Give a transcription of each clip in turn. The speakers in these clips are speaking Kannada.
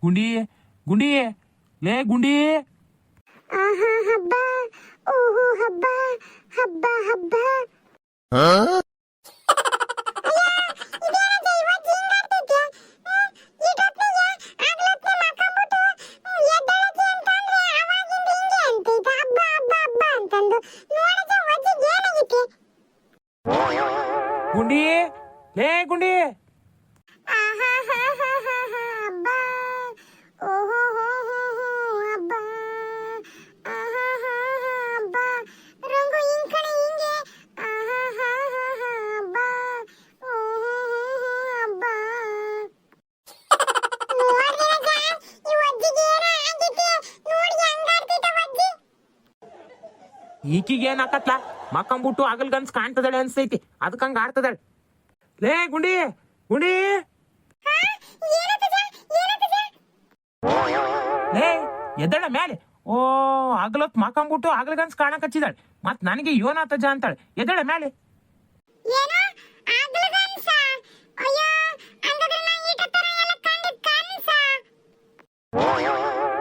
ಗುಂಡಿ ಗುಂಡಿ ಲೇ ಗುಂಡಿ. ಆಹಾ ಹಬ್ಬ, ಓಹೋ ಹಬ್ಬ, ಹಬ್ಬ ಹಬ್ಬ. ಗುಂಡಿ ಲೇ ಗುಂಡಿ. ಈಕಿಗೆ ಏನ್ ಹಾಕತ್ಲ ಮಕ್ಕಂಬಿಟ್ಟು ಆಗಲ್ಗನ್ಸ್ ಕಾಣ್ತದಳೆ ಅನ್ಸ್ತೈತಿ, ಅದಕ್ಕಂಗ ಆಡ್ತದಳೆ. ಲೇ ಗುಂಡಿ ಗುಂಡಿ ಲೇ ಎದ್ದಳ ಮ್ಯಾಲೆ. ಓ ಆಗ್ಲತ್ ಮಕ್ಕಂಬಿಟ್ಟು ಆಗಲ್ಗನ್ಸ್ ಕಾಣಕ್ ಹಚ್ಚಿದಾಳೆ, ಮತ್ ನನಗೆ ಯೋನಾತಜ ಅಂತಾಳೆ. ಎದ್ದಳ ಮ್ಯಾಲೆ.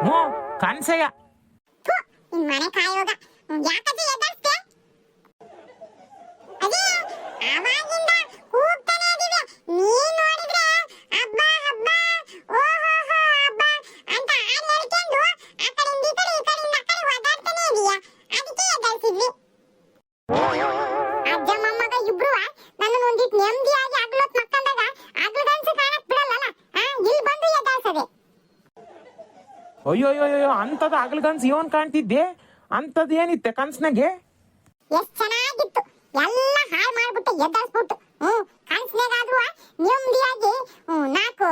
ಹ್ಞೂ ಕನ್ಸಯ್ಯ. ಮನೆ ಕಾಯೋಗ ಯಾಕಂತ ಎದ್ದಸ್ತೆ? ಅದೇ ಆವಾಗಿಂದ ಕೂಗ್ತಾನೆ ಇದೀವಿ. ನೀನ್ ನೋಡಿದ್ರೆ ಹಬ್ಬ ಹಬ್ಬ, ಓಹೋ ಹಬ್ಬ ಅಂತ ಹಾಡ್ ಹೇಳ್ಕೊಂಡು ಆ ಕಡೆಯಿಂದ ಈ ಕಡೆ, ಈ ಕಡೆಯಿಂದ ಆ ಕಡೆ ಓದಾಡ್ತಾನೆ ಇದೀಯ. ಅದಕ್ಕೆ ಎದ್ದಳ್ಸಿದ್ವಿ. ಅಜ್ಜ ಮೊಮ್ಮಗ ಇಬ್ರು ನನ್ನ ಒಂದಿಟ್ಟು ನೆಮ್ಮದಿಯಾಗಿ ಆಗ್ಲೊತ್ ಮಕ್ಕಂದಾಗ ಆಗ್ಲಗನ್ಸು ಕಾಣಕ್ ಬಿಡಲ್ಲಲ್ಲ, ಇಲ್ಲಿ ಬಂದು ಎದ್ದಳ್ಸದೆ. ಅಯ್ಯೋಯ್ಯೋ ಅಂತದ ಆಗಲ್ಗನ್ಸ್ ಇವನ್ ಕಾಣ್ತಿದ್ದೆ. ಅಂತದ್ ಏನಿತ್ತೆ ಕನ್ಸ್ನಾಗೆ? ಎಷ್ಟ್ ಚೆನ್ನಾಗಿತ್ತು, ಎಲ್ಲ ಹಾಳು ಮಾಡ್ಬಿಟ್ಟು ಎದ್ದಳ್ಸ್ಬಿಟ್ಟು. ಕನ್ಸ್ನಾಗಾದ್ರೂ ನೆಮ್ಮದಿಯಾಗಿ ನಾಲ್ಕು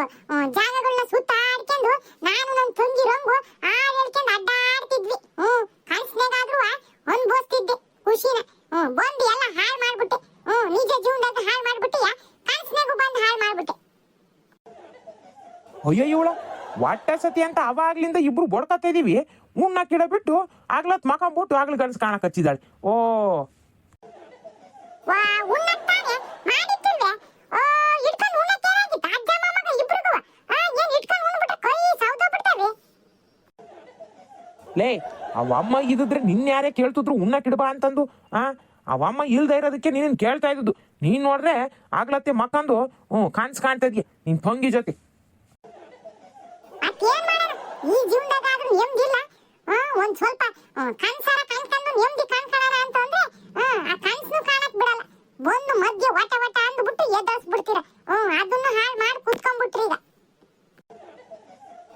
ಜಾಗಗಳನ್ನ ಸುತ್ತಾಡ್ಕೊಂಡು ನಾನು ನನ್ನ ತಂಗಿ ರಂಗು ಹಾಡು ಹೇಳ್ಕೊಂಡು ಅಡ್ಡಾಡ್ತಿದ್ವಿ. ಕನ್ಸ್ನಾಗಾದ್ರೂ ಅನ್ಭವಿಸ್ತಿದ್ದೆ ಖುಷಿನ. ಬಂದು ಎಲ್ಲ ಹಾಳು ಮಾಡ್ಬಿಟ್ಟೆ. ನಿಜ ಜೀವನದಾಗ ಹಾಳು ಮಾಡ್ಬಿಟ್ಟಿಯ, ಕನ್ಸ್ನಾಗೂ ಬಂದು ಹಾಳು ಮಾಡ್ಬಿಟ್ಟೆ. ಅಯ್ಯೋ ಇವಳ ಹೊಟ್ಟೆ ಸತಿ ಅಂತ ಅವಾಗ್ಲಿಂದ ಇಬ್ರು ಬಡ್ಕತ್ತ ಇದೀವಿ. ಉಣ್ಣ ಕಿಡ ಬಿಟ್ಟು ಆಗ್ಲತ್ ಮಕ್ಕಂಬಿಟ್ಟು ಆಗ್ಲಿ ಗನ್ಸ್ ಕಾಣಕ್ ಹಚ್ಚಿದಾಳೆ. ಓ ವಾ ಉಣ್ಣತ್ತಾನೆ ಮಾಡಿತ್ತಿಲ್ವೆ? ಇಟ್ಕೊಂಡು ಉಣ್ಣತ್ತೇನಾಗಿತ್ತು ಅಜ್ಜ ಮೊಮ್ಮಗ ಇಬ್ರಿಗೂ? ಏನ್ ಇಟ್ಕೊಂಡು ಉಣ್ಬಿಟ್ರೆ ಕೈ ಸೌದ ಬಿಡ್ತಾವೆ. ಲೇ ಅವಮ್ಮ ಇದ್ರೆ ನಿನ್ನ ಯಾರೇ ಕೇಳ್ತಿದ್ರು ಉಣ್ಣ ಕಿಡಬಾ ಅಂತಂದು. ಅವಮ್ಮ ಇಲ್ದೇ ಇರೋದಕ್ಕೆ ನೀನ್ ಕೇಳ್ತಾ ಇದ್ದು. ನೀನ್ ನೋಡ್ರೆ ಆಗ್ಲತ್ತೆ ಮಕ್ಕಂದು ಕನ್ಸ್ ಕಾಣ್ತಾ ಇದೀಯ ನಿನ್ ತಂಗಿ ಜೊತೆ. ಮತ್ತೇನ್ ಮಾಡೋಣ, ಈ ಜೀವನದಾಗಾದ್ರೂ ನೆಮ್ಮದಿಲ್ಲ. ಒಂದ್ ಸ್ವಲ್ಪ ಕನ್ಸರ ಕನ್ಸ್ಕೊಂಡು ನೆಮ್ಮದಿ ಕಾಣ್ಕೊಳ್ಳೋಣ ಅಂತ ಅಂದ್ರೆ ಆ ಕನ್ಸ್ನು ಕಾಣಕ್ ಬಿಡಲ್ಲ. ಒಂದು ಮಧ್ಯ ವಟ ವಟ ಅಂದ್ಬಿಟ್ಟು ಎದ್ದಳ್ಸ್ಬಿಡ್ತೀರ. ಅದನ್ನು ಹಾಳು ಮಾಡಿ ಕುತ್ಕೊಂಡ್ಬಿಟ್ರಿ ಈಗ.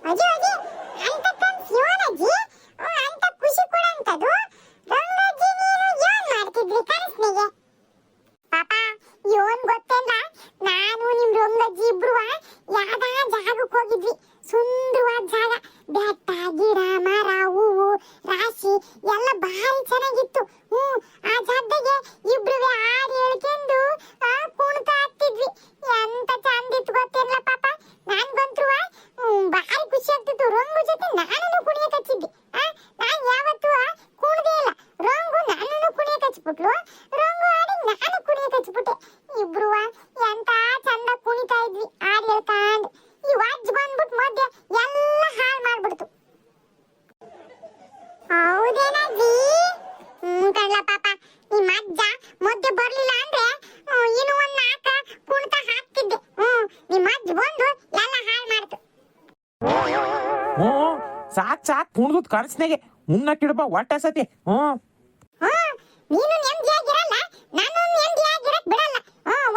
ಅಜ್ಜಿ ಅಜ್ಜಿ ಅಂತ ಕನ್ಸ್ ಯೋನಜ್ಜಿ, ಅಂತ ಖುಷಿ ಕೊಡಂತದು ರಂಗಜ್ಜಿ. ನೀನು ಏನ್ ಮಾಡ್ತಿದ್ರಿ ಕನ್ಸ್ನಿಗೆ? ಪಾಪ ಯೋನ್ ಗೊತ್ತೇನ, ನಾನು ನಿಮ್ ರಂಗಜ್ಜಿ ಇಬ್ರು ಯಾವ್ದ ಜಾಗಕ್ಕೆ ಹೋಗಿದ್ವಿ. ಸುಂದರವಾದ ಜಾಗ, ಬೆಟ್ಟ ಗಿಡ ಮರ ಹೂವು ರಾಶಿ ಎಲ್ಲ ಭಾರಿ ಚೆನ್ನಾಗಿತ್ತು. ಆ ಜಾಗದಾಗೆ ಇಬ್ರು ಹಾಡು ಹೇಳ್ಕೊಂಡು ಕುಣಿತ ಆಗ್ತಿದ್ವಿ. ಎಂತ ಚಂದಿತ್ತು ಗೊತ್ತಿಲ್ಲ ಪಾಪ. ನನ್ಗಂತೂ ಭಾರಿ ಖುಷಿ ಆಗ್ತಿತ್ತು. ರಂಗು ಜೊತೆ ನಾನು ಕುಣಿಯಕ್ ಹಚ್ಚಿದ್ದೆ. ನಾನ್ ಯಾವತ್ತೂ ಕುಣ್ದೇ ಇಲ್ಲ. ರಂಗು ನನ್ನನ್ನು ಕುಣಿಯಕ್ ಹಚ್ಬಿಟ್ಲು, ರಂಗು ಹಾಡಿ ನಾನು ಕುಣಿಯಕ್ ಹಚ್ಬಿಟ್ಟೆ. ಇಬ್ರು ಎಂತ ಚಂದ ಕುಣಿತಾ ಇದ್ವಿ ಹಾಡು ಹೇಳ್ಕೊಂಡು. ಈ ವಾಜ್ ಬಂದ್ಬಿಟ್ಟು ಮಧ್ಯೆ ಎಲ್ಲ ಹಾಳು ಮಾಡ್ಬಿಡ್ತು. ಹೌದೇನಜ್ಜಿ? ಕಣ್ಲ ಪಾಪ, ನಿಮ್ಮ ಅಜ್ಜ ಮಧ್ಯೆ ಬರ್ಲಿಲ್ಲ ಅಂದ್ರೆ ಇನ್ನು ಒಂದ್ ನಾಲ್ಕ ಕುಣಿತ ಹಾಕ್ತಿದ್ದೆ. ನಿಮ್ಮ ಅಜ್ಜ ಬಂದು ಎಲ್ಲ ಹಾಳು ಮಾಡ್ತು. ಸಾಕ್ ಕುಣ್ದುದ್ ಕನ್ಸ್ನಾಗೆ ಉಣ್ಣ ಕಿಡಬಾ ಹೊಟ್ಟೆ ಸತಿ. ನೀನು ನೆಮ್ಮದಿಯಾಗಿರಲ್ಲ, ನಾನು ನೆಮ್ಮದಿಯಾಗಿರಕ್ ಬಿಡಲ್ಲ.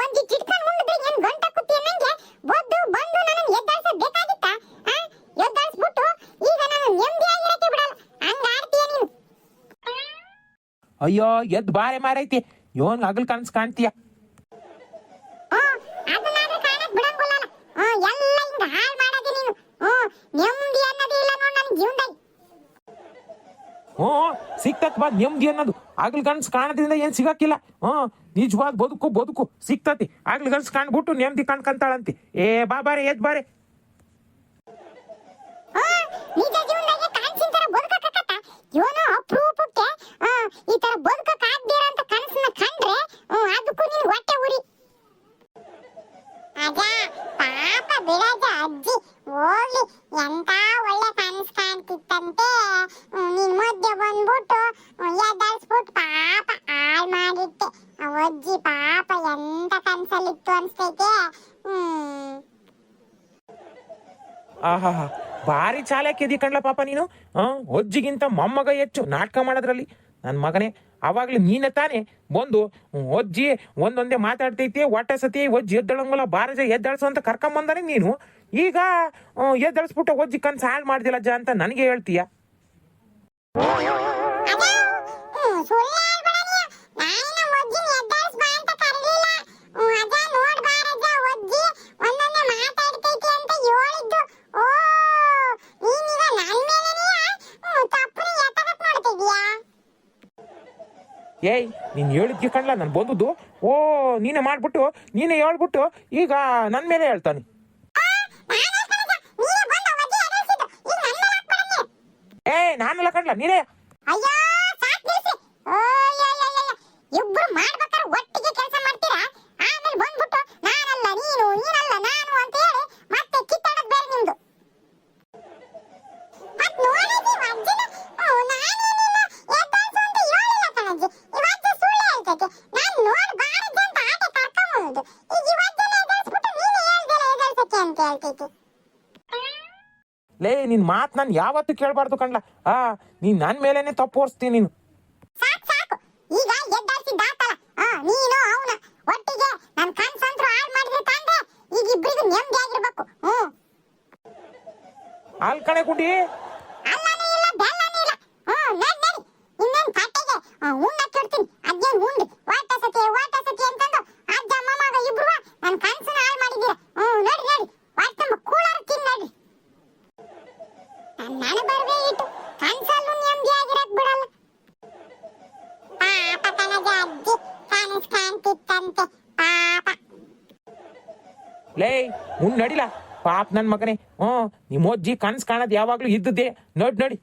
ಒಂದಿಟ್ಟು ಇಟ್ಕೊಂಡು ಉಂಡಿದ್ರೆ ಏನ್ ಗಂಟ ಕುತ್ತಿ ಅನ್ನಂಗೆ ಬದ್ದು ಬಂದು ನನ್ನ ಎದ್ದಳ್ಸಬೇಕಾಗಿತ್ತ? ಎದ್ದಳ್ಸ್ಬಿಟ್ಟು ಈಗ ನಾನು ನೆಮ್ಮದಿಯಾಗಿರಕ್ಕೆ ಬಿಡಲ್ಲ. ಹಂಗ ಆಡ್ತೀಯ ನೀನು. ಅಯ್ಯೋ ಎದ್ ಬಾರೆ ಮಾರೈತಿ. ಯೋನ್ ಆಗಲ್ ಕನ್ಸ್ ಕಾಣ್ತೀಯ. ಅದನ್ನಾದ್ರೂ ಕಾಣಕ್ ಬಿಡಂಗಿಲ್ಲ. ಎಲ್ಲ ಹಿಂಗ ಹಾಳು ಮಾಡೋದು ನೀನು. ನೆಮ್ಮದಿ ಅನ್ನೋದೇ ಇಲ್ಲ ನೋಡ್ ನನ್ನ ಜೀವನದಾಗ. ಸಿಕ್ತತ್ ಬಾ ನೆಮ್ಮದಿ ಅನ್ನೋದು. ಆಗ್ಲಿ ಗನ್ಸ್ ಕಾಣದ್ರಿಂದ ಏನ್ ಸಿಗಕ್ಕಿಲ್ಲ. ನಿಜವಾದ ಬದುಕು ಸಿಕ್ತತಿ. ಆಗ್ಲಿ ಗನ್ಸ್ ಕಾಣ್ಬಿಟ್ಟು ನೆಮ್ಮದಿ ಕಾಣ್ಕಂತಾಳಂತಿ. ಏ ಬಾರೆ ಎದ್ ಬಾರೆ. ನಿಜ ಜೀವನದಾಗ ಕನಸಿನ ತರ ಬದುಕಕ್ಕಾಗತ್ತ? ಇವನು ಅಪರೂಪಕ್ಕೆ ಈ ತರ ಬದುಕಕ್ ಆಗ್ದಿರ ಅಂತ ಕನಸನ್ನ ಕಂಡ್ರೆ ಅದಕ್ಕೂ ನೀನು ಹೊಟ್ಟೆ ಉರಿ. ಅಜ್ಜ ಪಾಪ ಬಿಡಜ್ಜ, ಅಜ್ಜಿ ಹೋಗ್ಲಿ ಎಂತ ಒಳ್ಳೆ ಕನಸು ಕಾಣ್ತಿತ್ತಂತೆ. ನೀನ್ ಮಧ್ಯೆ ಬಂದ್ಬಿಟ್ಟು ಎದ್ದಾಳ್ಸ್ಬಿಟ್ಟು ಪಾಪ ಹಾಳ್ ಮಾಡಿಟ್ಟೆ. ಆ ಅಜ್ಜಿ ಪಾಪ ಎಂತ ಕನ್ಸಲ್ಲಿತ್ತು ಅನ್ಸ್ತೈತೆ. ಆಹಾ, ಭಾರಿ ಚಾಲಾಕಿದಿ ಕಣ್ಲ ಪಾಪ ನೀನು. ಅಜ್ಜಿಗಿಂತ ಮೊಮ್ಮಗ ಹೆಚ್ಚು ನಾಟಕ ಮಾಡೋದ್ರಲ್ಲಿ. ನನ್ನ ಮಗನೇ, ಅವಾಗ್ಲೂ ನೀನೆ ತಾನೇ ಬಂದು ಅಜ್ಜಿ ಒಂದೊಂದೇ ಮಾತಾಡ್ತೈತಿ, ಹೊಟ್ಟೆ ಸತಿ ಅಜ್ಜಿ ಎದ್ದಳಂಗಲ್ಲ, ಬಾರಜ ಎದ್ದಾಳ್ಸು ಅಂತ ಕರ್ಕೊಂಬಂದಾನೆ ನೀನು. ಈಗ ಎದ್ದಾಳ್ಸ್ಬಿಟ್ಟು ಅಜ್ಜಿ ಕನ್ಸು ಹಾಳು ಮಾಡ್ದಿಲ್ಲ ಅಜ್ಜ ಅಂತ ನನಗೆ ಹೇಳ್ತೀಯ. ಏಯ್, ನೀನು ಹೇಳಿದ್ಗೆ ಕಣ್ಲ ನಾನು ಬಂದದ್ದು. ಓ, ನೀನೇ ಮಾಡ್ಬಿಟ್ಟು ನೀನೇ ಹೇಳ್ಬಿಟ್ಟು ಈಗ ನನ್ನ ಮೇಲೆ ಹೇಳ್ತಾನೆ. ಏಯ್, ನಾನೆಲ್ಲ ಕಣ್ಲ, ನೀನೇ. ಇಬ್ರು ಮಾಡ್ಬೇಕಾದ್ರೆ ಒಟ್ಟಿಗೆ ಕೆಲಸ ಮಾಡ್ತೀರಾ, ಆಮೇಲೆ ಬಂದ್ಬಿಟ್ಟು ನಾನಲ್ಲ ನೀನು, ನೀನಲ್ಲ ನಾನು ಅಂತ ಹೇಳಿ ಮತ್ತೆ ಕಿತ್ತಾಡೋದು ಬೇರೆ ನಿಮ್ದು. ಮತ್ ನೋಡಿದ್ವಿ ಅಜ್ಜಿನ, ನಾನೇನಿಲ್ಲ ಎದ್ದಾಳ್ಸು ಅಂತ ಹೇಳಿಲ್ಲ ಕಣಜ್ಜಿ. ಇವತ್ತು ಸುಳ್ಳು ಹೇಳ್ತೈತೆ. ನಾನು ನೋಡಿ ಬಾರಜ್ಜಿ ಅಂತ ಆಟೆ ಕರ್ಕೊಂಬಂದು ಈಗ ಇವತ್ತೇನೆ ಎದ್ದಾಳ್ಸ್ಬಿಟ್ಟು ನೀನೇ ಹೇಳ್ದಿಲ್ಲ ಎದ್ದಾಳ್ಸಕ್ಕೆ ಅಂತ ಹೇಳ್ತೈತಿ. ಲೇ, ನಿನ್ ಮಾತು ನಾನು ಯಾವತ್ತೂ ಕೇಳಬಾರ್ದು ಕಣ್ಲ. ನೀನ್ ನನ್ನ ಮೇಲೇನೆ ತಪ್ಪು ಓಡಿಸ್ತೀನಿ ನೀನು. ಸಾಕು ಸಾಕು, ಈಗ ಎದ್ದಾಳ್ಸಿದ್ದಾತಲ್ಲ. ನೀನು ಅವನ ಒಟ್ಟಿಗೆ ನನ್ನ ಕನ್ಸಂತ್ರು ಹಾಳು ಮಾಡಿದ್ರೆ ತಾಂದ್ರೆ ಈಗ ಇಬ್ಬರಿಗೂ ನೆಮ್ಮದಿ ಆಗಿರ್ಬೇಕು. ಅಲ್ಲಿ ಕಣೆ ಕುಂಡಿ, ಅಲ್ಲನೇ ಇಲ್ಲ ಬೆಲ್ಲನೇ ಇಲ್ಲ. ನಡಿ ನಡಿ, ಇನ್ನೇನು ಕಟ್ಟೆಗೆ ಉಣ್ಣಕ್ಕೆ ಇಡ್ತೀನಿ. ಅಜ್ಜನ್ ಉಂಡು ವಾಟ ಸತಿ ಅಂತಂದು ಅಜ್ಜ ಮೊಮ್ಮಗ ಇಬ್ರು ನನ್ನ ಕನ್ಸನ್ನ ಹಾಳು ಮಾಡಿದ್ದೀರ. ನಡಿ ನಡಿ, ವಾಟ ಕೂಳರ್ ತಿನ್ ನಡಿ. ನಾನು ಬರ್ಬೇ ಇಟ್ಟು ಕನ್ಸಲ್ಲೂ ನೆಮ್ಮದಿ ಆಗಿರಕ್ ಬಿಡಲ್ಲ. ಪಾಪ ಕಣಜ ಅಜ್ಜಿ ಕನಸು ಕಾಣ್ತಿತ್ತಂತೆ ಪಾಪ. ಲೇ ನಡಿಲ ಪಾಪ ನನ್ನ ಮಗನೇ. ನಿಮ್ಮ ಅಜ್ಜಿ ಕನ್ಸು ಕಾಣೋದು ಯಾವಾಗ್ಲೂ ಇದ್ದದ್ದೇ. ನಡಿ.